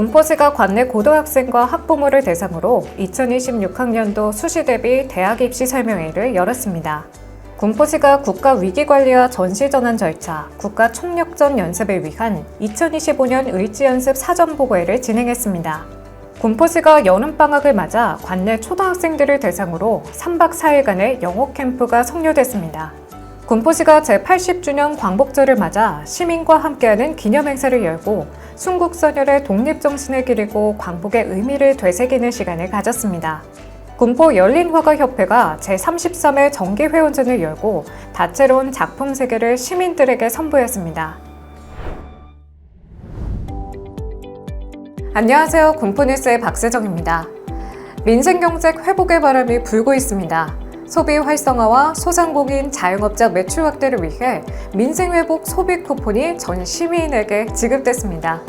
군포시가 관내 고등학생과 학부모를 대상으로 2026학년도 수시 대비 대학 입시 설명회를 열었습니다. 군포시가 국가위기관리와 전시전환 절차, 국가총력전 연습을 위한 2025년 의지연습 사전보고회를 진행했습니다. 군포시가 여름방학을 맞아 관내 초등학생들을 대상으로 3박 4일간의 영어 캠프가 성료됐습니다. 군포시가 제80주년 광복절을 맞아 시민과 함께하는 기념행사를 열고 순국선열의 독립정신을 기리고 광복의 의미를 되새기는 시간을 가졌습니다. 군포 열린화가협회가 제33회 정기회원전을 열고 다채로운 작품 세계를 시민들에게 선보였습니다. 안녕하세요. 군포뉴스의 박세정입니다. 민생경제 회복의 바람이 불고 있습니다. 소비 활성화와 소상공인 자영업자 매출 확대를 위해 민생회복 소비 쿠폰이 전 시민에게 지급됐습니다.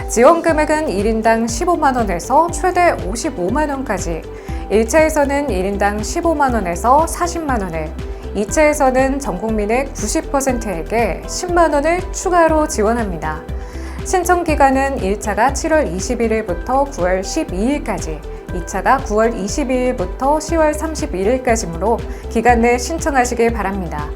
지원 금액은 1인당 15만원에서 최대 55만원까지, 1차에서는 1인당 15만원에서 40만원을, 2차에서는 전 국민의 90%에게 10만원을 추가로 지원합니다. 신청 기간은 1차가 7월 21일부터 9월 12일까지, 2차가 9월 22일부터 10월 31일까지므로 기간 내 신청하시길 바랍니다.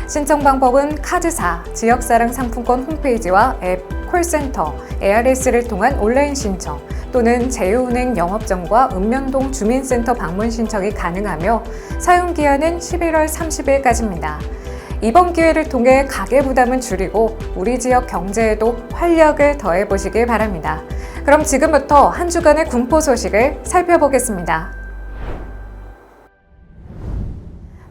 신청 방법은 카드사, 지역사랑 상품권 홈페이지와 앱, 콜센터, ARS를 통한 온라인 신청 또는 제휴은행 영업점과 읍면동 주민센터 방문 신청이 가능하며 사용기한은 11월 30일까지입니다. 이번 기회를 통해 가계부담은 줄이고 우리 지역 경제에도 활력을 더해보시길 바랍니다. 그럼 지금부터 한 주간의 군포 소식을 살펴보겠습니다.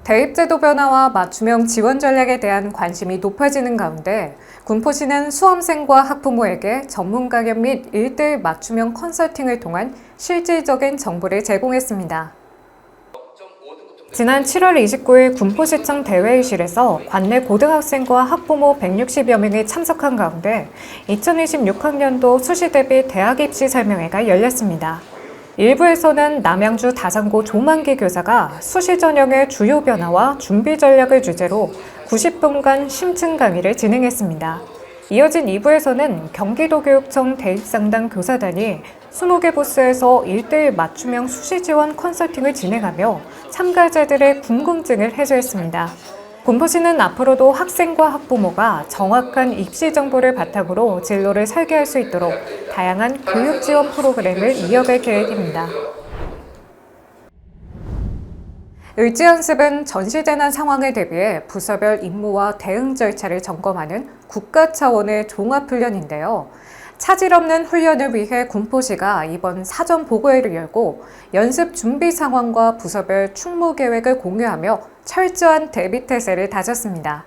대입제도 변화와 맞춤형 지원 전략에 대한 관심이 높아지는 가운데 군포시는 수험생과 학부모에게 전문가 겸 및 1:1 맞춤형 컨설팅을 통한 실질적인 정보를 제공했습니다. 지난 7월 29일 군포시청 대회의실에서 관내 고등학생과 학부모 160여 명이 참석한 가운데 2026학년도 수시 대비 대학 입시 설명회가 열렸습니다. 일부에서는 남양주 다산고 조만기 교사가 수시 전형의 주요 변화와 준비 전략을 주제로 90분간 심층 강의를 진행했습니다. 이어진 2부에서는 경기도교육청 대입상담 교사단이 20개 부스에서 1:1 맞춤형 수시 지원 컨설팅을 진행하며 참가자들의 궁금증을 해소했습니다. 군포시는 앞으로도 학생과 학부모가 정확한 입시 정보를 바탕으로 진로를 설계할 수 있도록 다양한 교육 지원 프로그램을 이어갈 계획입니다. 의지연습은 전시재난 상황에 대비해 부서별 임무와 대응 절차를 점검하는 국가 차원의 종합훈련인데요. 차질 없는 훈련을 위해 군포시가 이번 사전 보고회를 열고 연습 준비 상황과 부서별 충무 계획을 공유하며 철저한 대비 태세를 다졌습니다.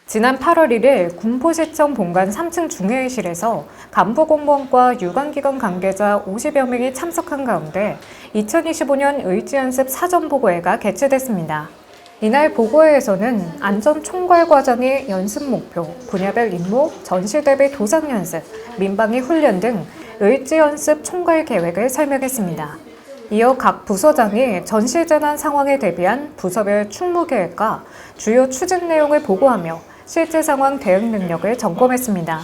지난 8월 1일 군포시청 본관 3층 중회의실에서 간부 공무원과 유관기관 관계자 50여 명이 참석한 가운데 2025년 의지연습 사전보고회가 개최됐습니다. 이날 보고회에서는 안전총괄 과정의 연습 목표, 분야별 임무, 전시 대비 도상 연습, 민방위 훈련 등 의지연습 총괄 계획을 설명했습니다. 이어 각 부서장이 전시재난 상황에 대비한 부서별 충무 계획과 주요 추진 내용을 보고하며 실제 상황 대응 능력을 점검했습니다.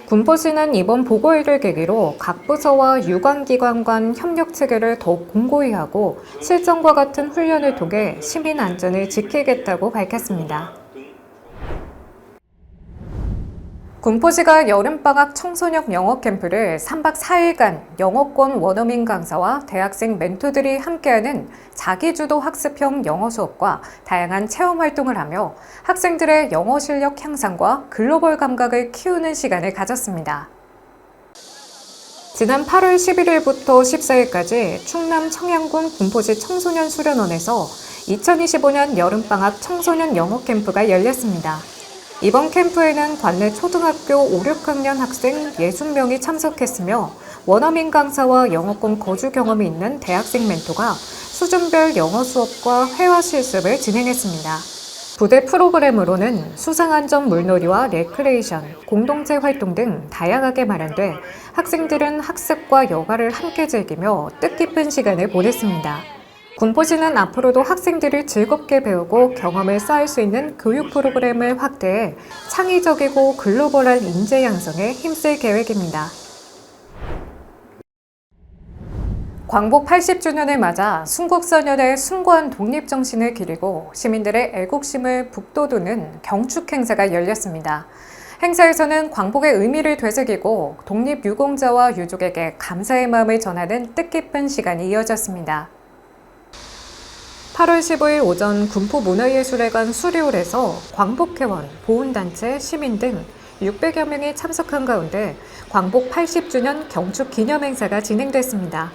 군포시는 이번 보고회를 계기로 각 부서와 유관기관 간 협력 체계를 더욱 공고히 하고 실전과 같은 훈련을 통해 시민 안전을 지키겠다고 밝혔습니다. 군포시가 여름방학 청소년 영어 캠프를 3박 4일간 영어권 원어민 강사와 대학생 멘토들이 함께하는 자기주도 학습형 영어 수업과 다양한 체험 활동을 하며 학생들의 영어 실력 향상과 글로벌 감각을 키우는 시간을 가졌습니다. 지난 8월 11일부터 14일까지 충남 청양군 군포시 청소년 수련원에서 2025년 여름방학 청소년 영어 캠프가 열렸습니다. 이번 캠프에는 관내 초등학교 5, 6학년 학생 60명이 참석했으며 원어민 강사와 영어권 거주 경험이 있는 대학생 멘토가 수준별 영어 수업과 회화 실습을 진행했습니다. 부대 프로그램으로는 수상안전 물놀이와 레크레이션, 공동체 활동 등 다양하게 마련돼 학생들은 학습과 여가를 함께 즐기며 뜻깊은 시간을 보냈습니다. 군포시는 앞으로도 학생들이 즐겁게 배우고 경험을 쌓을 수 있는 교육 프로그램을 확대해 창의적이고 글로벌한 인재 양성에 힘쓸 계획입니다. 광복 80주년을 맞아 순국선열의 숭고한 독립정신을 기리고 시민들의 애국심을 북돋우는 경축 행사가 열렸습니다. 행사에서는 광복의 의미를 되새기고 독립유공자와 유족에게 감사의 마음을 전하는 뜻깊은 시간이 이어졌습니다. 8월 15일 오전 군포문화예술회관 수리홀에서 광복회원, 보훈단체, 시민 등 600여 명이 참석한 가운데 광복 80주년 경축 기념행사가 진행됐습니다.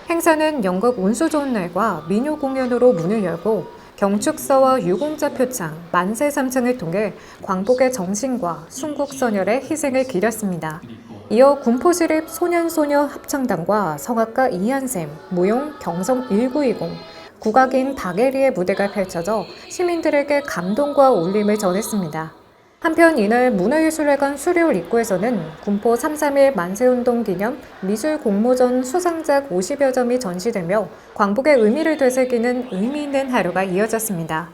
행사는 연극 운수 좋은 날과 민요 공연으로 문을 열고 경축서와 유공자 표창, 만세 삼창을 통해 광복의 정신과 순국선열의 희생을 기렸습니다. 이어 군포시립 소년소녀 합창단과 성악가 이한샘, 무용 경성 1920, 국악인 박예리의 무대가 펼쳐져 시민들에게 감동과 울림을 전했습니다. 한편 이날 문화예술회관 수리홀 입구에서는 군포 3.3일 만세운동 기념 미술 공모전 수상작 50여 점이 전시되며 광복의 의미를 되새기는 의미 있는 하루가 이어졌습니다.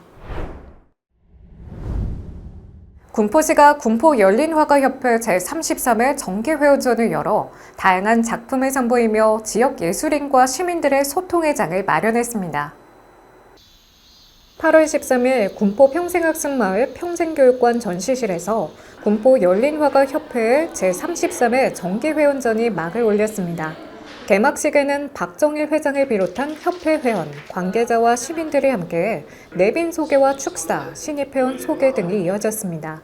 군포시가 군포열린화가협회 제33회 정기회원전을 열어 다양한 작품을 선보이며 지역 예술인과 시민들의 소통의 장을 마련했습니다. 8월 13일 군포 평생학습마을 평생교육관 전시실에서 군포 열린화가협회의 제33회 정기회원전이 막을 올렸습니다. 개막식에는 박정일 회장을 비롯한 협회 회원, 관계자와 시민들이 함께 내빈 소개와 축사, 신입회원 소개 등이 이어졌습니다.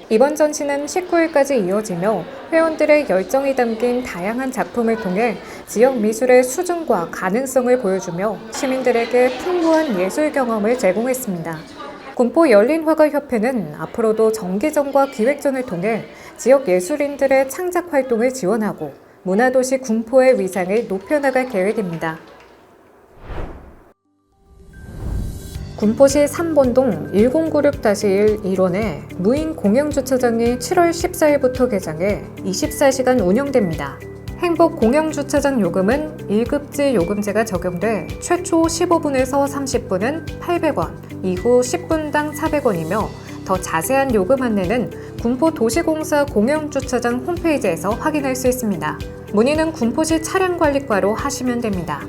이번 전시는 19일까지 이어지며 회원들의 열정이 담긴 다양한 작품을 통해 지역 미술의 수준과 가능성을 보여주며 시민들에게 풍부한 예술 경험을 제공했습니다. 군포 열린화가협회는 앞으로도 정기전과 기획전을 통해 지역 예술인들의 창작 활동을 지원하고 문화도시 군포의 위상을 높여나갈 계획입니다. 군포시 3번동 1096-1 1원에 무인 공영주차장이 7월 14일부터 개장해 24시간 운영됩니다. 행복 공영주차장 요금은 1급제 요금제가 적용돼 최초 15분에서 30분은 800원, 이후 10분당 400원이며 더 자세한 요금 안내는 군포도시공사 공영주차장 홈페이지에서 확인할 수 있습니다. 문의는 군포시 차량관리과로 하시면 됩니다.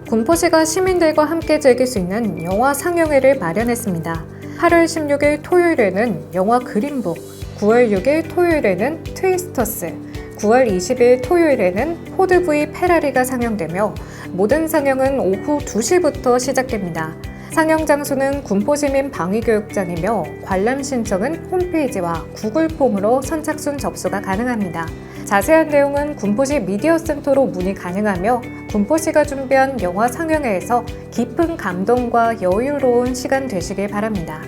군포시가 시민들과 함께 즐길 수 있는 영화 상영회를 마련했습니다. 8월 16일 토요일에는 영화 그린북, 9월 6일 토요일에는 트위스터스, 9월 20일 토요일에는 포드 V 페라리가 상영되며 모든 상영은 오후 2시부터 시작됩니다. 상영 장소는 군포시민 방위교육장이며 관람 신청은 홈페이지와 구글 폼으로 선착순 접수가 가능합니다. 자세한 내용은 군포시 미디어센터로 문의 가능하며 군포시가 준비한 영화 상영회에서 깊은 감동과 여유로운 시간 되시길 바랍니다.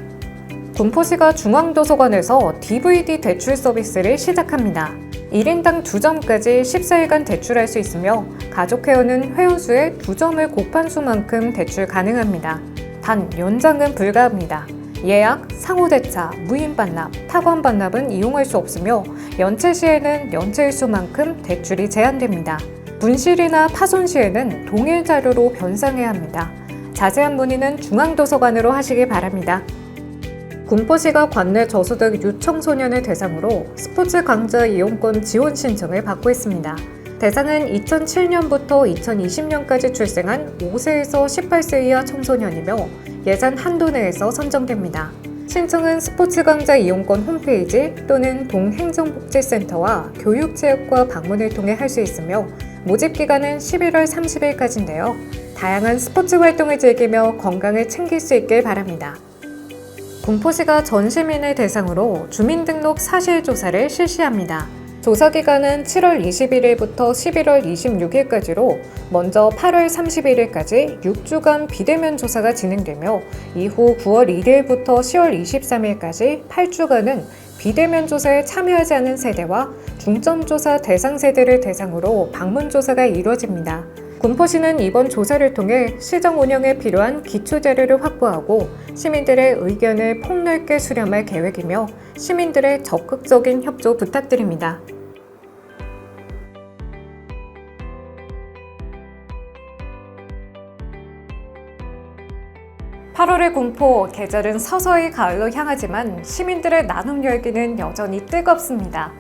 군포시가 중앙도서관에서 DVD 대출 서비스를 시작합니다. 1인당 2점까지 14일간 대출할 수 있으며 가족 회원은 회원수의 2점을 곱한 수만큼 대출 가능합니다. 단 연장은 불가합니다. 예약, 상호대차, 무인 반납, 타관 반납은 이용할 수 없으며 연체 시에는 연체일수만큼 대출이 제한됩니다. 분실이나 파손 시에는 동일 자료로 변상해야 합니다. 자세한 문의는 중앙도서관으로 하시기 바랍니다. 군포시가 관내 저소득 유청소년을 대상으로 스포츠 강좌 이용권 지원 신청을 받고 있습니다. 대상은 2007년부터 2020년까지 출생한 5세에서 18세 이하 청소년이며 예산 한도 내에서 선정됩니다. 신청은 스포츠 강좌 이용권 홈페이지 또는 동행정복지센터와 교육체육과 방문을 통해 할 수 있으며 모집 기간은 11월 30일까지인데요. 다양한 스포츠 활동을 즐기며 건강을 챙길 수 있길 바랍니다. 군포시가 전 시민을 대상으로 주민등록 사실조사를 실시합니다. 조사 기간은 7월 21일부터 11월 26일까지로 먼저 8월 31일까지 6주간 비대면 조사가 진행되며 이후 9월 1일부터 10월 23일까지 8주간은 비대면 조사에 참여하지 않은 세대와 중점조사 대상 세대를 대상으로 방문조사가 이루어집니다. 군포시는 이번 조사를 통해 시정 운영에 필요한 기초자료를 확보하고 시민들의 의견을 폭넓게 수렴할 계획이며 시민들의 적극적인 협조 부탁드립니다. (8월의) 군포, 계절은 서서히 가을로 향하지만 시민들의 나눔 열기는 여전히 뜨겁습니다.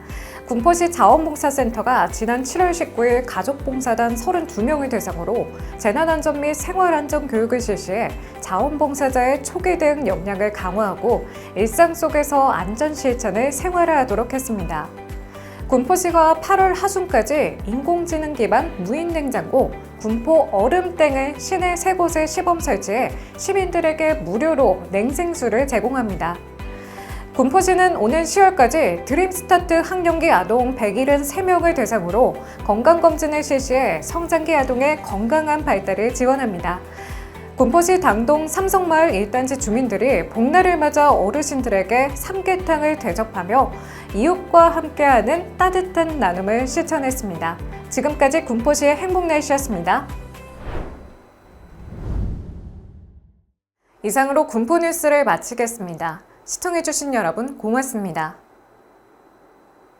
군포시 자원봉사센터가 지난 7월 19일 가족봉사단 32명을 대상으로 재난안전 및 생활안전 교육을 실시해 자원봉사자의 초기 대응 역량을 강화하고 일상 속에서 안전 실천을 생활화하도록 했습니다. 군포시가 8월 하순까지 인공지능 기반 무인 냉장고, 군포 얼음땡을 시내 3곳에 시범 설치해 시민들에게 무료로 냉생수를 제공합니다. 군포시는 오는 10월까지 드림스타트 학령기 아동 173명을 대상으로 건강검진을 실시해 성장기 아동의 건강한 발달을 지원합니다. 군포시 당동 삼성마을 1단지 주민들이 복날을 맞아 어르신들에게 삼계탕을 대접하며 이웃과 함께하는 따뜻한 나눔을 실천했습니다. 지금까지 군포시의 행복날씨였습니다. 이상으로 군포뉴스를 마치겠습니다. 시청해주신 여러분 고맙습니다.